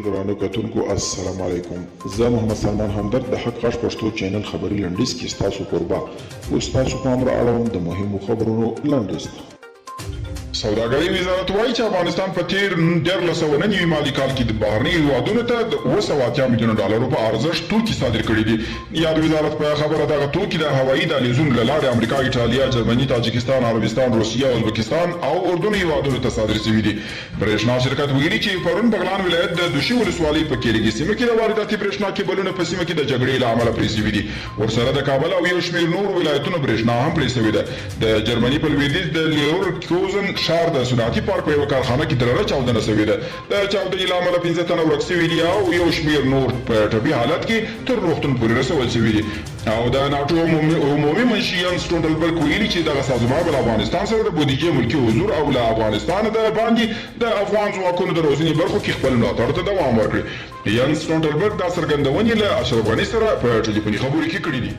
درانه کتونکو السلام علیکم. زه محمد سلمان همدرد د حق غږ پښتو چینل خبري لنډیز کې ستاسو کوربه اوس تاسو پام را اړوم د مهمو خبرونو لنډیز ته. سوداګري وزارت وایي چې افغانستان په تیر 1999 مالي کال کې د بهرني هیوادونو ته د 280 میلیون ډالرو په ارزښت توکي صادر کړي دي. یاد وزارت په خبره دغه توکي د هوایي دهلیزونو له لارې امریکا، ایټالیا، جرمني، تاجکستان، عربستان، روسیه، ازبکستان او اردن هیوادونو ته صادر شوي دي. برېښنا شرکت ویلي چې پرون بغلان ولایت د دوشي ولسوالۍ په کیرګي سیمه کې د وارداتي برېښنا کیبلونو په سیمه کې د جګړې له امله پرې شوي دي. ورسره د کابل او یو شمېر نور ولایتونو برېښنا هم پرې شوې ده. د جرمني په لویدیځ د لیورکوزن ښار د صنعتي پارک په یوه کارخانه کې درنه چاودنه شوې ده. د چاودنې له امله 15 تنه ورک شوي دي او یو شمېر نور په ټپي حالت کې تر روغتون پورې رسول شوي دي. او د ناټو عمومي منشي ینس سټولټنبرګ ویلي چې دغه سازمان به له افغانستان سره د بودیجې ملکي حضور او له افغانستان د باندې د افغان ځواکونو د روزنې برخو کې خپل ملاتړ ته دوام ورکړي. ینس سټولټنبرګ دا څرګندونې له اشرف غني سره په ټلیفوني خبرو کې کړې دي.